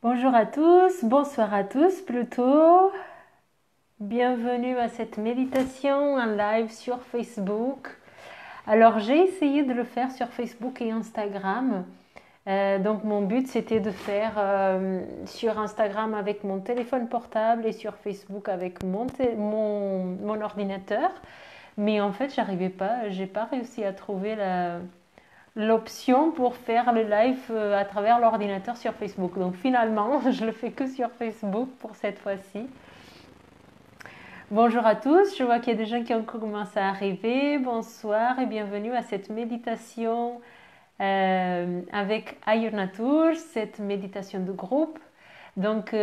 Bonjour à tous, bonsoir à tous plutôt. Bienvenue à cette méditation en live sur Facebook. Alors j'ai essayé de le faire sur Facebook et Instagram. Donc mon but c'était de faire sur Instagram avec mon téléphone portable et sur Facebook avec mon ordinateur. Mais en fait j'arrivais pas, j'ai pas réussi à trouver l'option pour faire le live à travers l'ordinateur sur Facebook. Donc finalement, je le fais que sur Facebook pour cette fois-ci. Bonjour à tous, je vois qu'il y a des gens qui ont commencé à arriver. Bonsoir et bienvenue à cette méditation avec Ayur Natur, cette méditation de groupe. Donc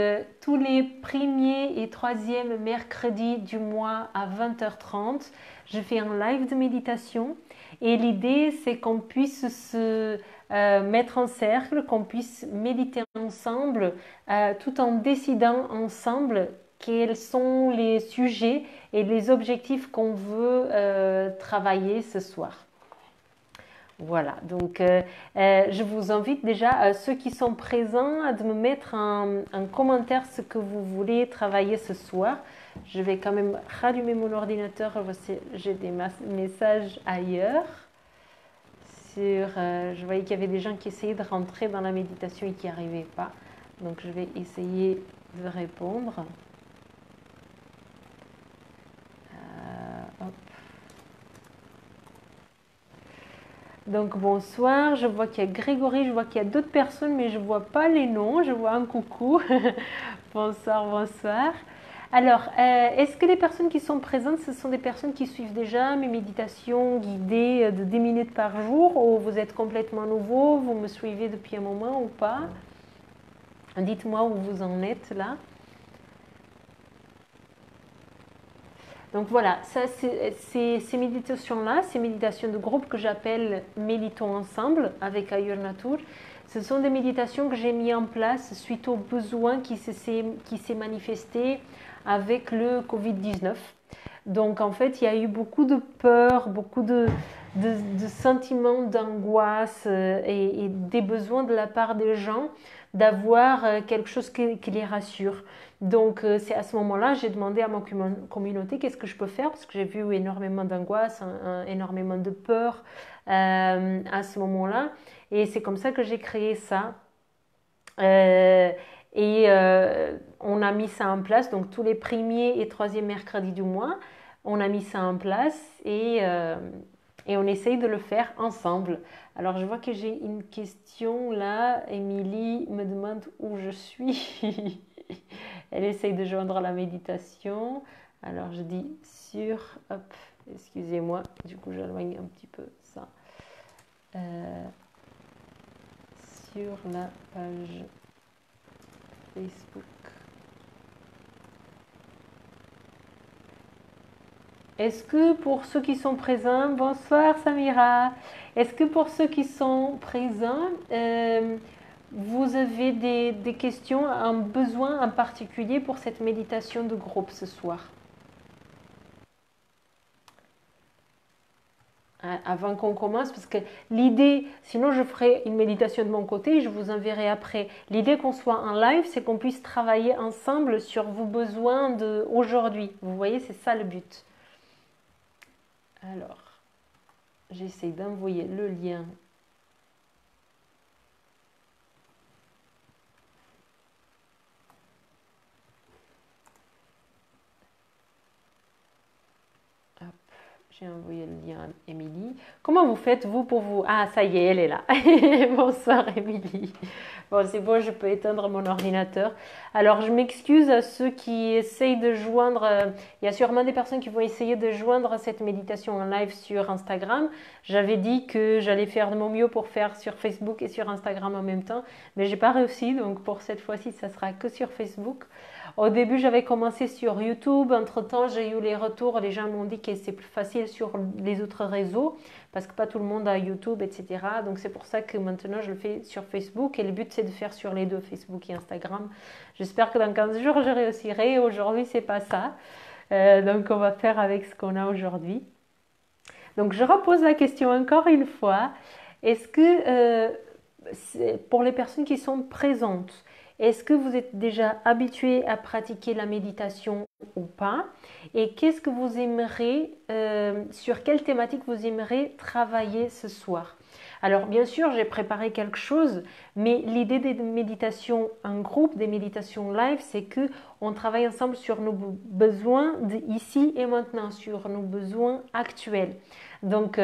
tous les premiers et troisièmes mercredis du mois à 20h30, je fais un live de méditation et l'idée c'est qu'on puisse se mettre en cercle, qu'on puisse méditer ensemble tout en décidant ensemble quels sont les sujets et les objectifs qu'on veut travailler ce soir. Voilà, donc je vous invite déjà, ceux qui sont présents, de me mettre en commentaire ce que vous voulez travailler ce soir. Je vais quand même rallumer mon ordinateur, j'ai des messages ailleurs. Je voyais qu'il y avait des gens qui essayaient de rentrer dans la méditation et qui n'y arrivaient pas. Donc je vais essayer de répondre. Hop. Donc bonsoir, je vois qu'il y a Grégory, je vois qu'il y a d'autres personnes, mais je ne vois pas les noms, je vois un coucou. Bonsoir, bonsoir. Alors, est-ce que les personnes qui sont présentes, ce sont des personnes qui suivent déjà mes méditations guidées de 10 minutes par jour, ou vous êtes complètement nouveau, vous me suivez depuis un moment ou pas? Dites-moi où vous en êtes là. Donc voilà, ça, ces méditations-là, ces méditations de groupe que j'appelle Méditons ensemble avec Ayur Natur, ce sont des méditations que j'ai mis en place suite aux besoins qui s'est manifesté avec le Covid-19. Donc en fait, il y a eu beaucoup de peur, beaucoup de sentiments d'angoisse et des besoins de la part des gens d'avoir quelque chose qui les rassure. Donc c'est à ce moment-là, j'ai demandé à ma communauté qu'est-ce que je peux faire parce que j'ai vu énormément d'angoisse, énormément de peur à ce moment-là. Et c'est comme ça que j'ai créé ça. Euh, on a mis ça en place, donc tous les premiers et troisième mercredis du mois, on a mis ça en place et on essaye de le faire ensemble. Alors je vois que j'ai une question là. Émilie me demande où je suis. Elle essaye de joindre la méditation. Alors je dis hop, excusez-moi, du coup j'éloigne un petit peu ça. Sur la page Facebook. Est-ce que pour ceux qui sont présents, bonsoir Samira, est-ce que pour ceux qui sont présents, vous avez des questions, un besoin en particulier pour cette méditation de groupe ce soir? Avant qu'on commence, parce que l'idée, sinon je ferai une méditation de mon côté et je vous enverrai après. L'idée qu'on soit en live, c'est qu'on puisse travailler ensemble sur vos besoins d'aujourd'hui. Vous voyez, c'est ça le but. Alors, j'essaie d'envoyer le lien. Hop, j'ai envoyé le lien à Émilie. Comment vous faites, vous, pour vous? Ah, ça y est, elle est là. Bonsoir, Émilie. Bon, c'est bon, je peux éteindre mon ordinateur. Alors, je m'excuse à ceux qui essayent de joindre. Il y a sûrement des personnes qui vont essayer de joindre cette méditation en live sur Instagram. J'avais dit que j'allais faire de mon mieux pour faire sur Facebook et sur Instagram en même temps, mais j'ai pas réussi. Donc, pour cette fois-ci, ça sera que sur Facebook. Au début, j'avais commencé sur YouTube. Entre-temps, j'ai eu les retours. Les gens m'ont dit que c'est plus facile sur les autres réseaux parce que pas tout le monde a YouTube, etc. Donc c'est pour ça que maintenant je le fais sur Facebook et le but c'est de faire sur les deux, Facebook et Instagram. J'espère que dans 15 jours je réussirai. Aujourd'hui c'est pas ça. Donc on va faire avec ce qu'on a aujourd'hui. Donc je repose la question encore une fois. Est-ce que pour les personnes qui sont présentes, Est-ce que vous êtes déjà habitué à pratiquer la méditation ou pas? Et qu'est-ce que vous aimeriez, sur quelle thématique vous aimeriez travailler ce soir? Alors bien sûr, j'ai préparé quelque chose, mais l'idée des méditations en groupe, des méditations live, c'est que on travaille ensemble sur nos besoins d'ici et maintenant, sur nos besoins actuels. Donc,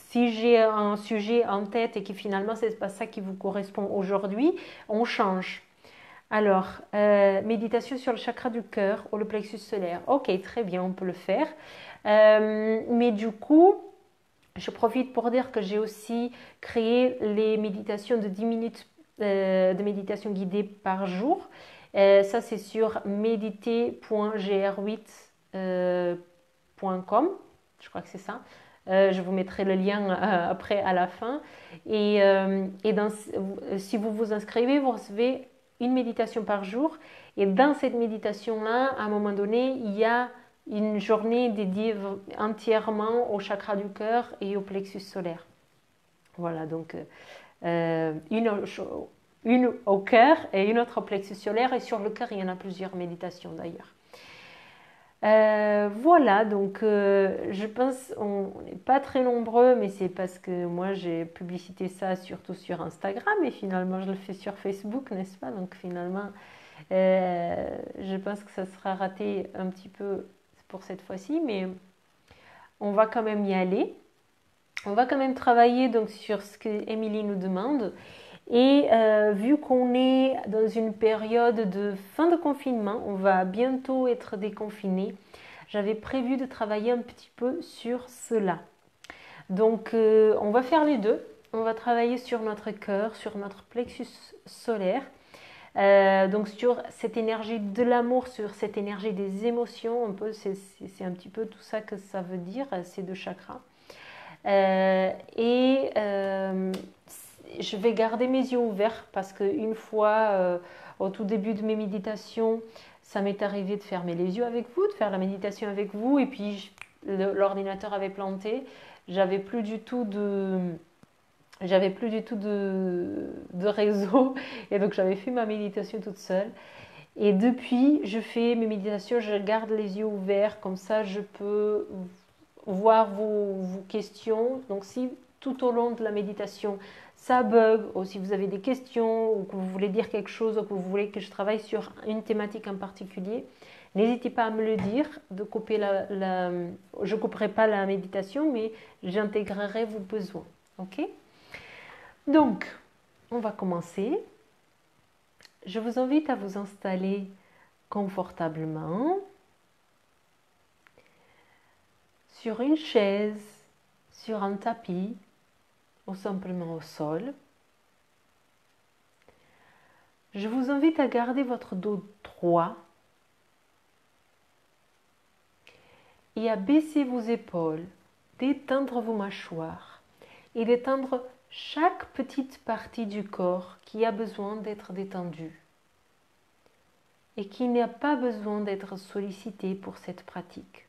si j'ai un sujet en tête et que finalement c'est pas ça qui vous correspond aujourd'hui, on change. Alors, méditation sur le chakra du cœur ou le plexus solaire. Ok, très bien, on peut le faire. Mais du coup, je profite pour dire que j'ai aussi créé les méditations de 10 minutes de méditation guidée par jour. Ça, c'est sur méditer.gr8.com. Je crois que c'est ça. Je vous mettrai le lien après à la fin. Si vous vous inscrivez, vous recevez une méditation par jour. Et dans cette méditation-là, à un moment donné, il y a une journée dédiée entièrement au chakra du cœur et au plexus solaire. Voilà, donc une au cœur et une autre au plexus solaire. Et sur le cœur, il y en a plusieurs méditations d'ailleurs. Voilà, donc je pense on n'est pas très nombreux, mais c'est parce que moi j'ai publicité ça surtout sur Instagram et finalement je le fais sur Facebook, n'est-ce pas? Donc finalement, je pense que ça sera raté un petit peu pour cette fois-ci, mais on va quand même y aller. On va quand même travailler donc sur ce que Émilie nous demande. Et vu qu'on est dans une période de fin de confinement, on va bientôt être déconfiné. J'avais prévu de travailler un petit peu sur cela. Donc on va faire les deux. On va travailler sur notre cœur, sur notre plexus solaire. Donc sur cette énergie de l'amour, sur cette énergie des émotions, c'est un petit peu tout ça que ça veut dire, ces deux chakras. Je vais garder mes yeux ouverts parce qu'une fois, au tout début de mes méditations, ça m'est arrivé de fermer les yeux avec vous, de faire la méditation avec vous, et puis l'ordinateur avait planté. J'avais plus du tout de réseau et donc j'avais fait ma méditation toute seule. Et depuis, je fais mes méditations, je garde les yeux ouverts, comme ça je peux voir vos questions. Donc si tout au long de la méditation ça bug, ou si vous avez des questions, ou que vous voulez dire quelque chose, ou que vous voulez que je travaille sur une thématique en particulier, n'hésitez pas à me le dire. Je ne couperai pas la méditation, mais j'intégrerai vos besoins. Ok? Donc, on va commencer. Je vous invite à vous installer confortablement sur une chaise, sur un tapis ou simplement au sol. Je vous invite à garder votre dos droit et à baisser vos épaules, d'étendre vos mâchoires et d'étendre chaque petite partie du corps qui a besoin d'être détendue et qui n'a pas besoin d'être sollicitée pour cette pratique.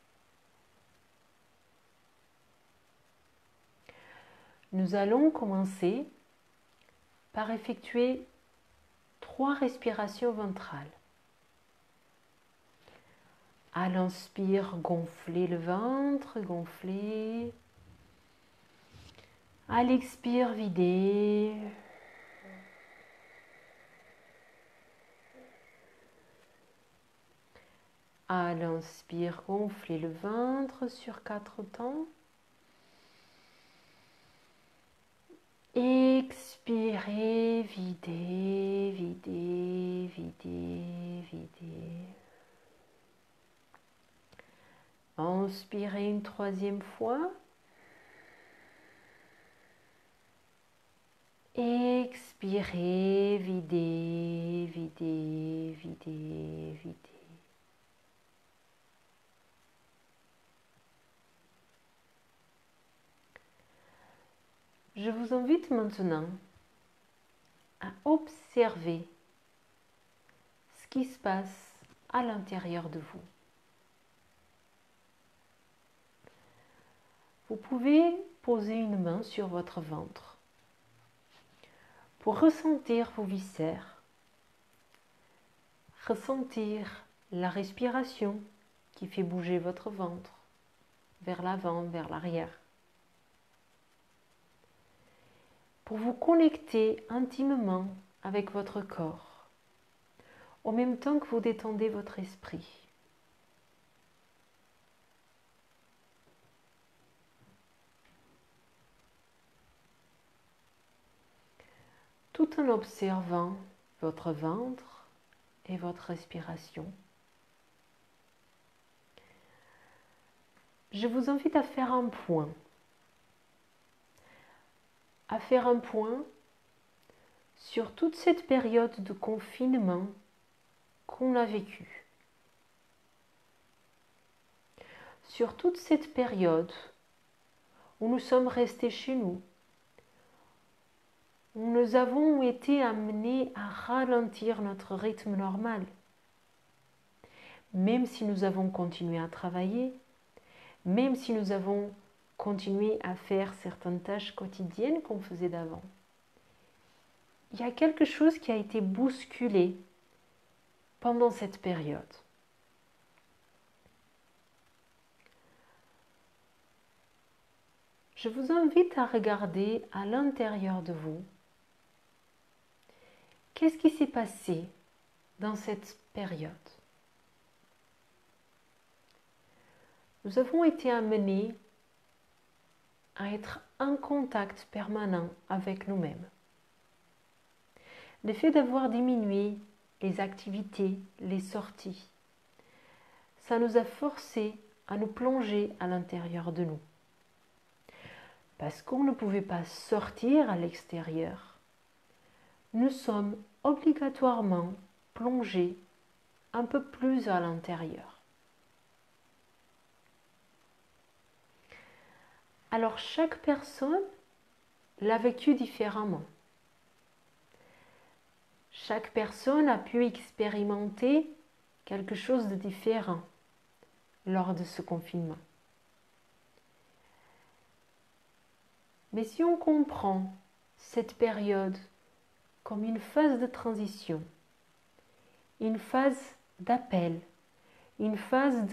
Nous allons commencer par effectuer 3 respirations ventrales. À l'inspire, gonflez le ventre, gonflez. À l'expire, videz. À l'inspire, gonflez le ventre sur 4 temps. Expirez, videz, videz, videz, videz. Inspirez une 3e fois. Expirez, videz, videz, videz, videz. Je vous invite maintenant à observer ce qui se passe à l'intérieur de vous. Vous pouvez poser une main sur votre ventre pour ressentir vos viscères, ressentir la respiration qui fait bouger votre ventre vers l'avant, vers l'arrière. Pour vous connecter intimement avec votre corps, en même temps que vous détendez votre esprit. Tout en observant votre ventre et votre respiration. Je vous invite à faire un point. À faire un point sur toute cette période de confinement qu'on a vécue. Sur toute cette période où nous sommes restés chez nous, où nous avons été amenés à ralentir notre rythme normal. Même si nous avons continué à travailler, même si nous avons continué à faire certaines tâches quotidiennes qu'on faisait d'avant. Il y a quelque chose qui a été bousculé pendant cette période. Je vous invite à regarder à l'intérieur de vous. Qu'est-ce qui s'est passé dans cette période? Nous avons été amenés à être en contact permanent avec nous-mêmes. Le fait d'avoir diminué les activités, les sorties, ça nous a forcés à nous plonger à l'intérieur de nous. Parce qu'on ne pouvait pas sortir à l'extérieur, nous sommes obligatoirement plongés un peu plus à l'intérieur. Alors chaque personne l'a vécu différemment. Chaque personne a pu expérimenter quelque chose de différent lors de ce confinement. Mais si on comprend cette période comme une phase de transition, une phase d'appel, une phase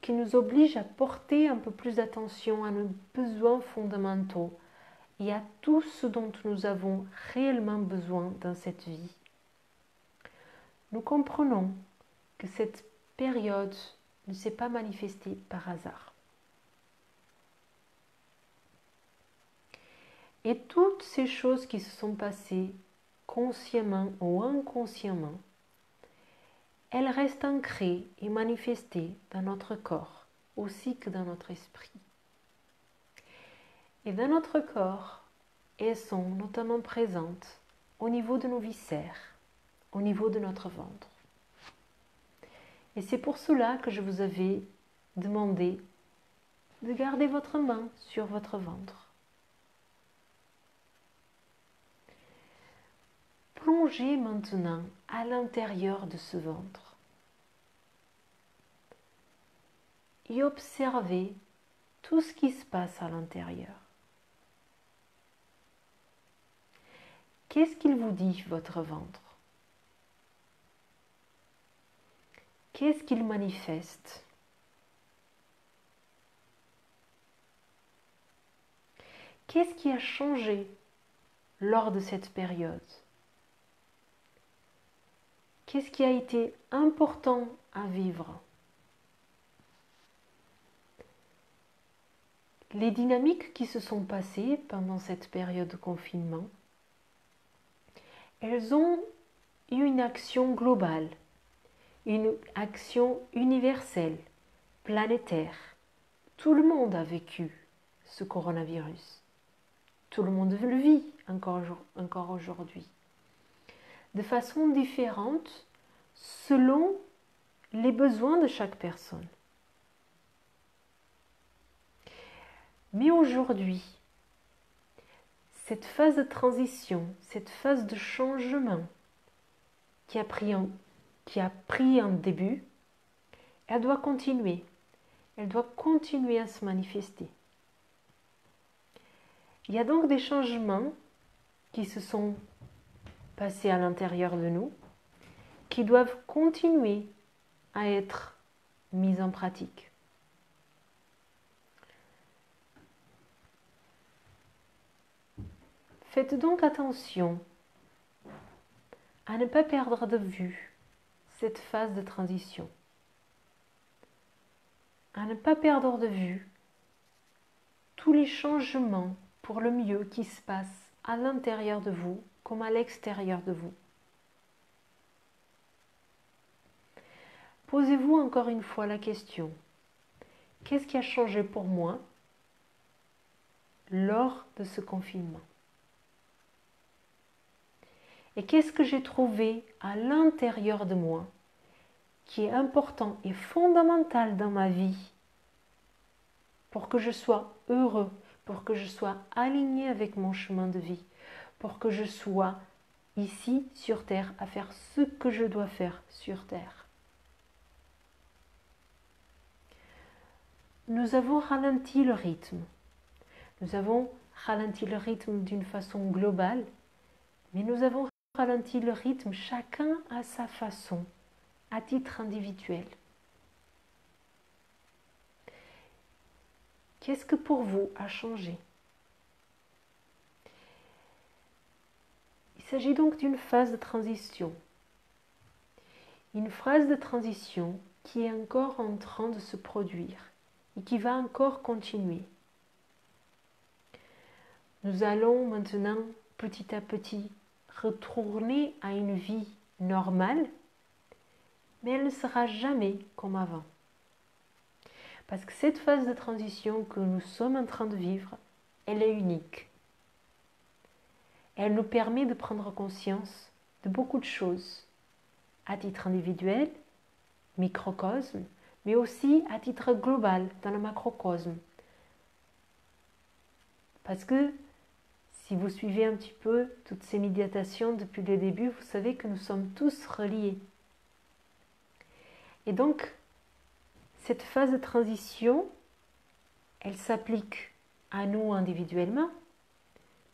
qui nous oblige à porter un peu plus d'attention à nos besoins fondamentaux et à tout ce dont nous avons réellement besoin dans cette vie. Nous comprenons que cette période ne s'est pas manifestée par hasard. Et toutes ces choses qui se sont passées consciemment ou inconsciemment, elles restent ancrées et manifestées dans notre corps, aussi que dans notre esprit. Et dans notre corps, elles sont notamment présentes au niveau de nos viscères, au niveau de notre ventre. Et c'est pour cela que je vous avais demandé de garder votre main sur votre ventre. Plongez maintenant à l'intérieur de ce ventre et observez tout ce qui se passe à l'intérieur. Qu'est-ce qu'il vous dit, votre ventre? Qu'est-ce qu'il manifeste? Qu'est-ce qui a changé lors de cette période? Qu'est-ce qui a été important à vivre? Les dynamiques qui se sont passées pendant cette période de confinement, elles ont eu une action globale, une action universelle, planétaire. Tout le monde a vécu ce coronavirus. Tout le monde le vit encore aujourd'hui. De façon différente, selon les besoins de chaque personne. Mais aujourd'hui, cette phase de transition, cette phase de changement qui a pris un début, elle doit continuer. Elle doit continuer à se manifester. Il y a donc des changements qui se sont passer à l'intérieur de nous, qui doivent continuer à être mises en pratique. Faites donc attention à ne pas perdre de vue cette phase de transition, à ne pas perdre de vue tous les changements pour le mieux qui se passent à l'intérieur de vous comme à l'extérieur de vous. Posez-vous encore une fois la question, qu'est-ce qui a changé pour moi lors de ce confinement? Et qu'est-ce que j'ai trouvé à l'intérieur de moi qui est important et fondamental dans ma vie pour que je sois heureux, pour que je sois aligné avec mon chemin de vie, pour que je sois ici sur Terre à faire ce que je dois faire sur Terre. Nous avons ralenti le rythme. Nous avons ralenti le rythme d'une façon globale, mais nous avons ralenti le rythme chacun à sa façon, à titre individuel. Qu'est-ce que pour vous a changé? Il s'agit donc d'une phase de transition. Une phase de transition qui est encore en train de se produire et qui va encore continuer. Nous allons maintenant petit à petit retourner à une vie normale, mais elle ne sera jamais comme avant. Parce que cette phase de transition que nous sommes en train de vivre, elle est unique. Elle nous permet de prendre conscience de beaucoup de choses, à titre individuel, microcosme, mais aussi à titre global, dans le macrocosme. Parce que si vous suivez un petit peu toutes ces méditations depuis le début, vous savez que nous sommes tous reliés. Et donc, cette phase de transition, elle s'applique à nous individuellement,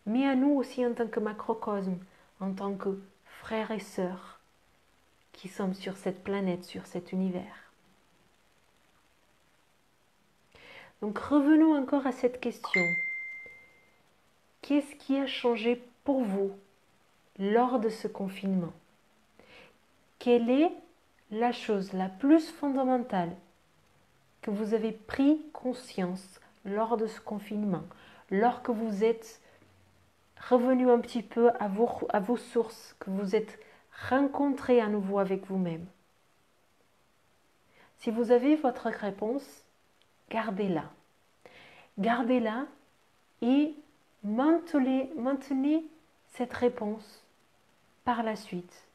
mais à nous aussi en tant que macrocosme, en tant que frères et sœurs qui sommes sur cette planète, sur cet univers. Donc revenons encore à cette question. Qu'est-ce qui a changé pour vous lors de ce confinement? Quelle est la chose la plus fondamentale que vous avez pris conscience lors de ce confinement, lorsque vous êtes revenu un petit peu à vos sources, que vous êtes rencontré à nouveau avec vous-même? Si vous avez votre réponse, gardez-la. Gardez-la et maintenez cette réponse par la suite.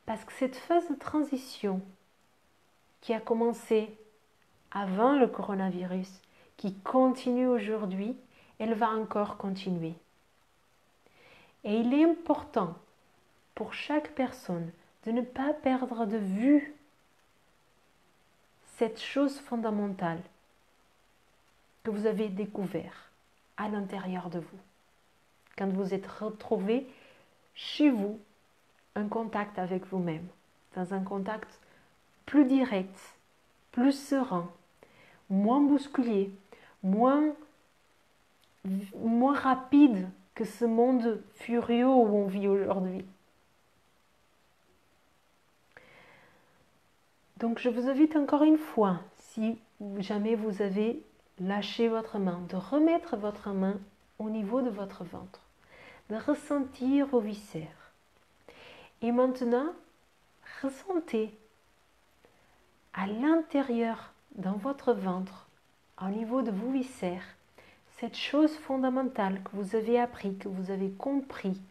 Parce que cette phase de transition qui a commencé avant le coronavirus, qui continue aujourd'hui, elle va encore continuer. Et il est important pour chaque personne de ne pas perdre de vue cette chose fondamentale que vous avez découvert à l'intérieur de vous. Quand vous êtes retrouvé chez vous, un contact avec vous-même, dans un contact plus direct, plus serein, moins bousculé, moins rapide que ce monde furieux où on vit aujourd'hui. Donc je vous invite encore une fois, si jamais vous avez lâché votre main, de remettre votre main au niveau de votre ventre, de ressentir vos viscères. Et maintenant, ressentez à l'intérieur, dans votre ventre, au niveau de vos viscères, cette chose fondamentale que vous avez appris, que vous avez compris,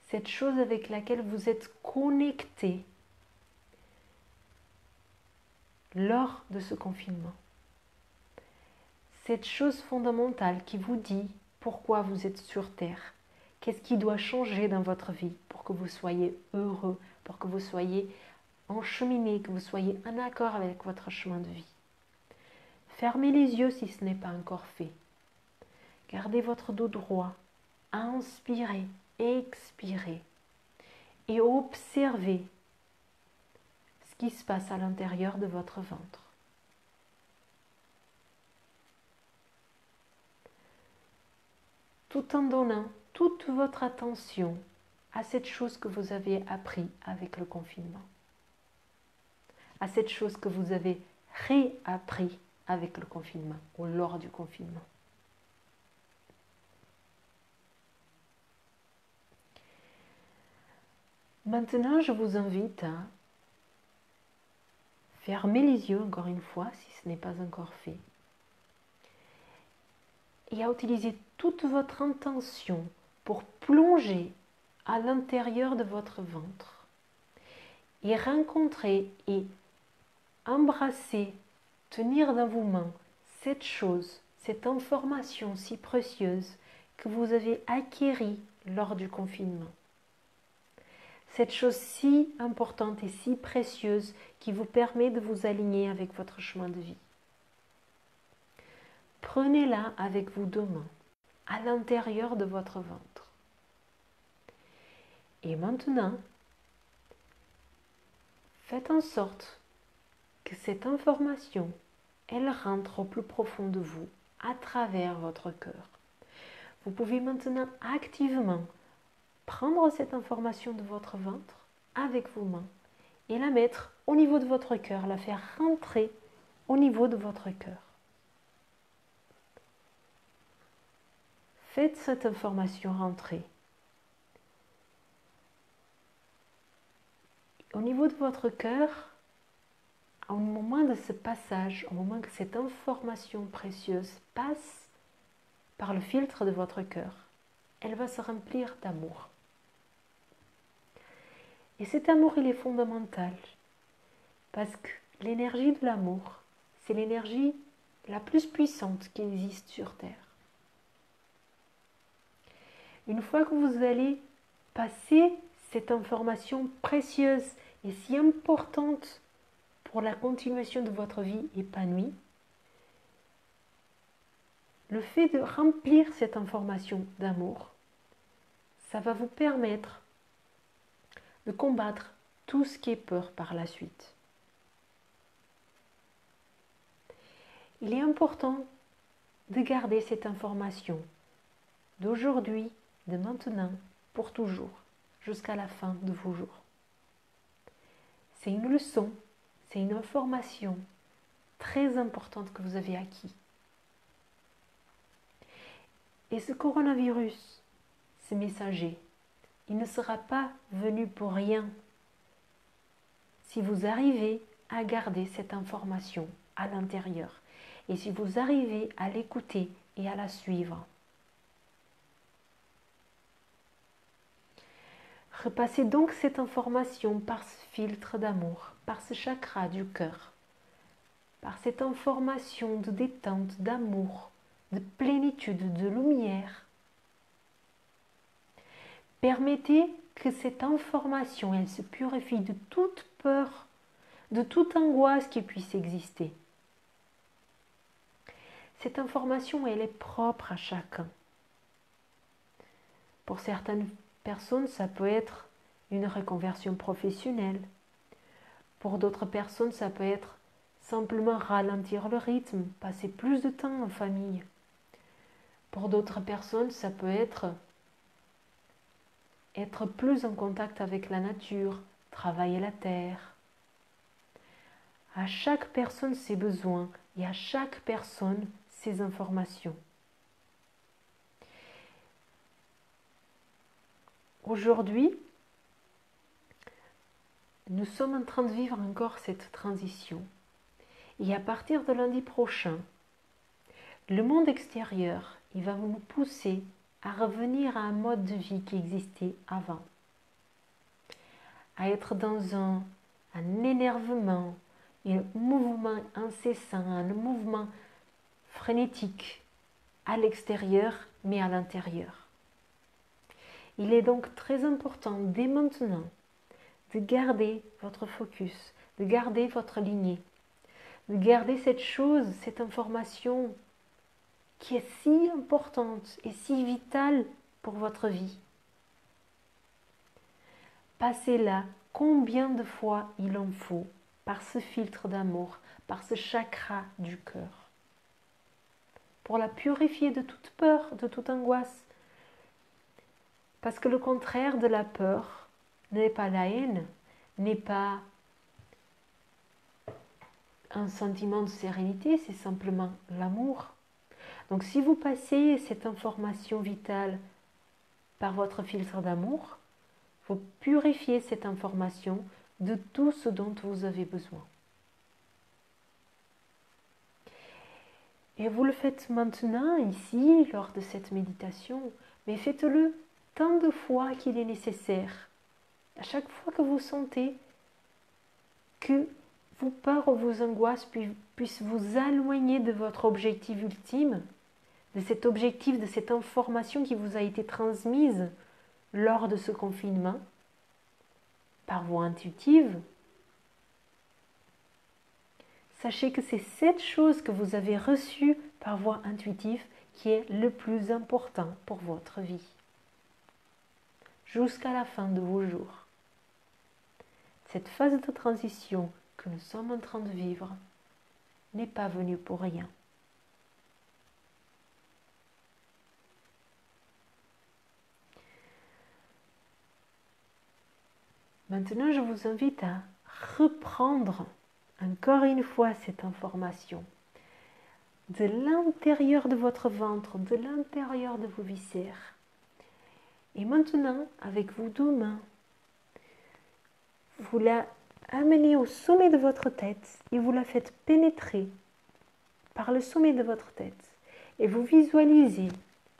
cette chose avec laquelle vous êtes connecté lors de ce confinement. Cette chose fondamentale qui vous dit pourquoi vous êtes sur Terre. Qu'est-ce qui doit changer dans votre vie pour que vous soyez heureux, pour que vous soyez encheminé, que vous soyez en accord avec votre chemin de vie. Fermez les yeux si ce n'est pas encore fait. Gardez votre dos droit. Inspirez, expirez. et observez ce qui se passe à l'intérieur de votre ventre. Tout en donnant toute votre attention à cette chose que vous avez appris avec le confinement, à cette chose que vous avez réappris avec le confinement ou lors du confinement. Maintenant, je vous invite à fermer les yeux encore une fois si ce n'est pas encore fait et à utiliser toute votre intention pour plonger à l'intérieur de votre ventre et rencontrer et embrasser, tenir dans vos mains cette chose, cette information si précieuse que vous avez acquérie lors du confinement. Cette chose si importante et si précieuse qui vous permet de vous aligner avec votre chemin de vie. Prenez-la avec vous deux mains, à l'intérieur de votre ventre. Et maintenant, faites en sorte que cette information, elle rentre au plus profond de vous, à travers votre cœur. Vous pouvez maintenant activement prendre cette information de votre ventre avec vos mains et la mettre au niveau de votre cœur, la faire rentrer au niveau de votre cœur. Faites cette information rentrer. Au niveau de votre cœur, au moment de ce passage, au moment que cette information précieuse passe par le filtre de votre cœur, elle va se remplir d'amour. Et cet amour, il est fondamental parce que l'énergie de l'amour, c'est l'énergie la plus puissante qui existe sur Terre. Une fois que vous allez passer cette information précieuse et si importante pour la continuation de votre vie épanouie, le fait de remplir cette information d'amour, ça va vous permettre de combattre tout ce qui est peur par la suite. Il est important de garder cette information d'aujourd'hui, de maintenant, pour toujours, jusqu'à la fin de vos jours. C'est une leçon, c'est une information très importante que vous avez acquis. Et ce coronavirus, ce messager, il ne sera pas venu pour rien si vous arrivez à garder cette information à l'intérieur et si vous arrivez à l'écouter et à la suivre. Repassez donc cette information par ce filtre d'amour, par ce chakra du cœur, par cette information de détente, d'amour, de plénitude, de lumière. Permettez que cette information, elle se purifie de toute peur, de toute angoisse qui puisse exister. Cette information, elle est propre à chacun. Pour certaines personnes, ça peut être une reconversion professionnelle. Pour d'autres personnes, ça peut être simplement ralentir le rythme, passer plus de temps en famille. Pour d'autres personnes, ça peut être plus en contact avec la nature, travailler la terre. À chaque personne ses besoins et à chaque personne ses informations. Aujourd'hui, nous sommes en train de vivre encore cette transition. Et à partir de lundi prochain, le monde extérieur, il va nous pousser à revenir à un mode de vie qui existait avant. À être dans un énervement, un mouvement incessant, un mouvement frénétique à l'extérieur, mais à l'intérieur. Il est donc très important dès maintenant de garder votre focus, de garder votre lignée, de garder cette chose, cette information qui est si importante et si vitale pour votre vie. passez là combien de fois il en faut par ce filtre d'amour, par ce chakra du cœur, pour la purifier de toute peur, de toute angoisse. Parce que le contraire de la peur n'est pas la haine, n'est pas un sentiment de sérénité, c'est simplement l'amour. Donc si vous passez cette information vitale par votre filtre d'amour, vous purifiez cette information de tout ce dont vous avez besoin. Et vous le faites maintenant, ici, lors de cette méditation, mais faites-le tant de fois qu'il est nécessaire. À chaque fois que vous sentez que vos peurs ou vos angoisses puissent vous éloigner de votre objectif ultime, de cet objectif, de cette information qui vous a été transmise lors de ce confinement, par voie intuitive, sachez que c'est cette chose que vous avez reçue par voie intuitive qui est le plus important pour votre vie, jusqu'à la fin de vos jours. Cette phase de transition que nous sommes en train de vivre n'est pas venue pour rien. Maintenant, je vous invite à reprendre encore une fois cette information de l'intérieur de votre ventre, de l'intérieur de vos viscères. Et maintenant, avec vos deux mains, vous la amenez au sommet de votre tête et vous la faites pénétrer par le sommet de votre tête. Et vous visualisez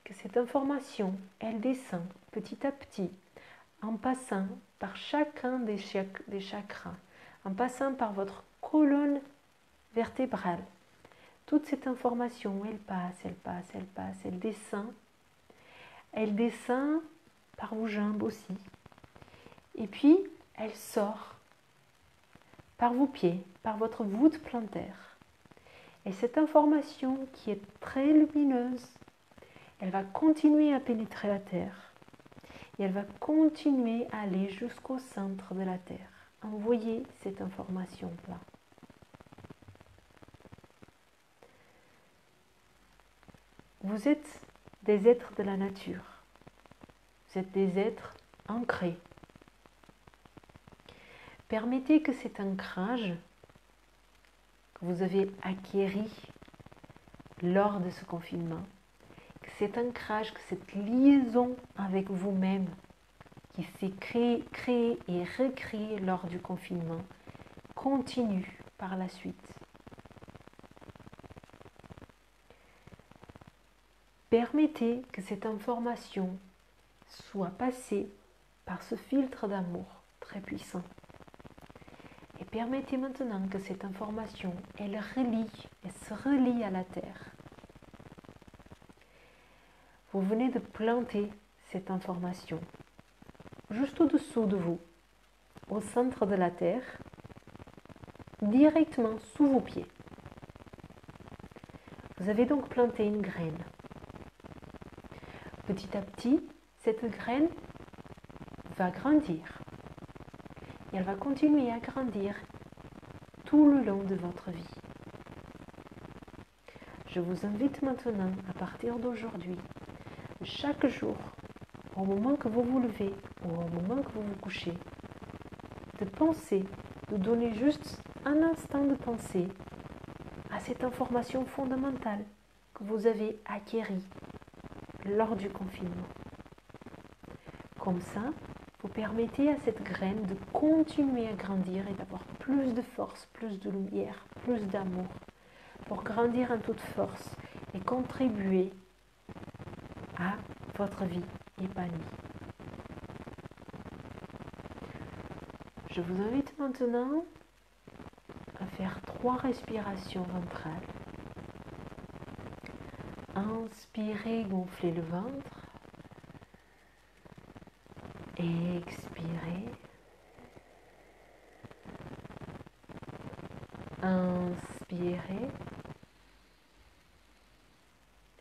que cette information, elle descend petit à petit en passant par chacun des chakras, en passant par votre colonne vertébrale. Toute cette information, elle passe, elle passe, elle passe, elle descend. Elle descend par vos jambes aussi. Et puis, elle sort par vos pieds, par votre voûte plantaire. Et cette information qui est très lumineuse, elle va continuer à pénétrer la terre. Et elle va continuer à aller jusqu'au centre de la terre. Envoyez cette information-là. Vous êtes des êtres de la nature. Vous êtes des êtres ancrés. Permettez que cet ancrage que vous avez acquis lors de ce confinement, que cet ancrage, que cette liaison avec vous-même qui s'est créée et recréée lors du confinement continue par la suite. Permettez que cette information soit passée par ce filtre d'amour très puissant. Et permettez maintenant que cette information, elle se relie à la terre. Vous venez de planter cette information juste au-dessous de vous, au centre de la terre, directement sous vos pieds. Vous avez donc planté une graine. Petit à petit, cette graine va grandir. Et elle va continuer à grandir tout le long de votre vie. Je vous invite maintenant, à partir d'aujourd'hui, chaque jour, au moment que vous vous levez ou au moment que vous vous couchez, de penser, de donner juste un instant de pensée à cette information fondamentale que vous avez acquérie lors du confinement. Comme ça, vous permettez à cette graine de continuer à grandir et d'avoir plus de force, plus de lumière, plus d'amour pour grandir en toute force et contribuer à votre vie épanouie. Je vous invite maintenant à faire 3 respirations ventrales. Inspirez, gonflez le ventre. Expirez. Inspirez.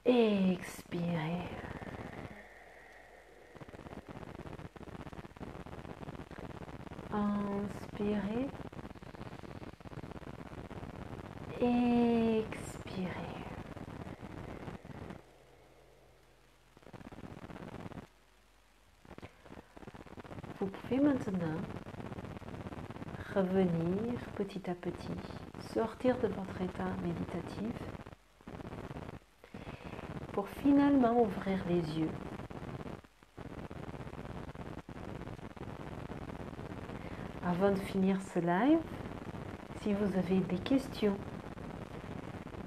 Expirez. Inspirez. Expirez. Vous pouvez maintenant revenir petit à petit, sortir de votre état méditatif pour finalement ouvrir les yeux. Avant de finir ce live, si vous avez des questions,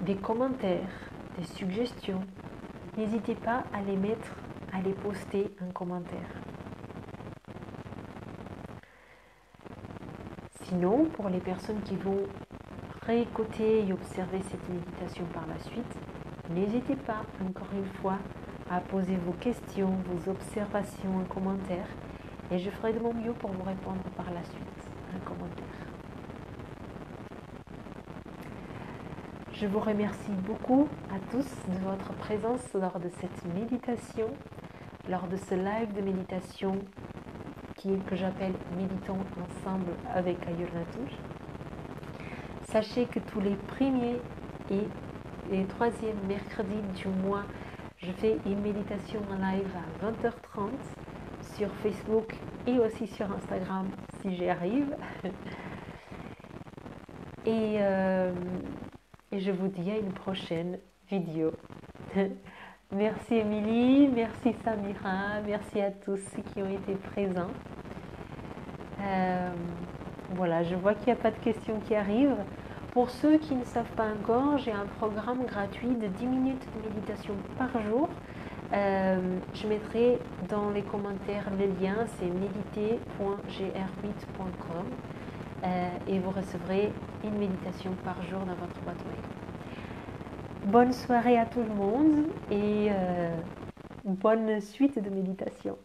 des commentaires, des suggestions, n'hésitez pas à les mettre, à les poster en commentaire. Sinon, pour les personnes qui vont réécouter et observer cette méditation par la suite, n'hésitez pas, encore une fois, à poser vos questions, vos observations en commentaire et je ferai de mon mieux pour vous répondre par la suite en commentaire. Je vous remercie beaucoup à tous de votre présence lors de cette méditation, lors de ce live de méditation que j'appelle Méditons ensemble avec Ayurnatur. Sachez que tous les premiers et les troisièmes mercredis du mois, je fais une méditation en live à 20h30 sur Facebook et aussi sur Instagram si j'y arrive. Et je vous dis à une prochaine vidéo. Merci Émilie, merci Samira, merci à tous ceux qui ont été présents. Voilà, je vois qu'il n'y a pas de questions qui arrivent. Pour ceux qui ne savent pas encore, j'ai un programme gratuit de 10 minutes de méditation par jour. Je mettrai dans les commentaires le lien, c'est méditer.gr8.com et vous recevrez une méditation par jour dans votre boîte mail. Bonne soirée à tout le monde et bonne suite de méditation.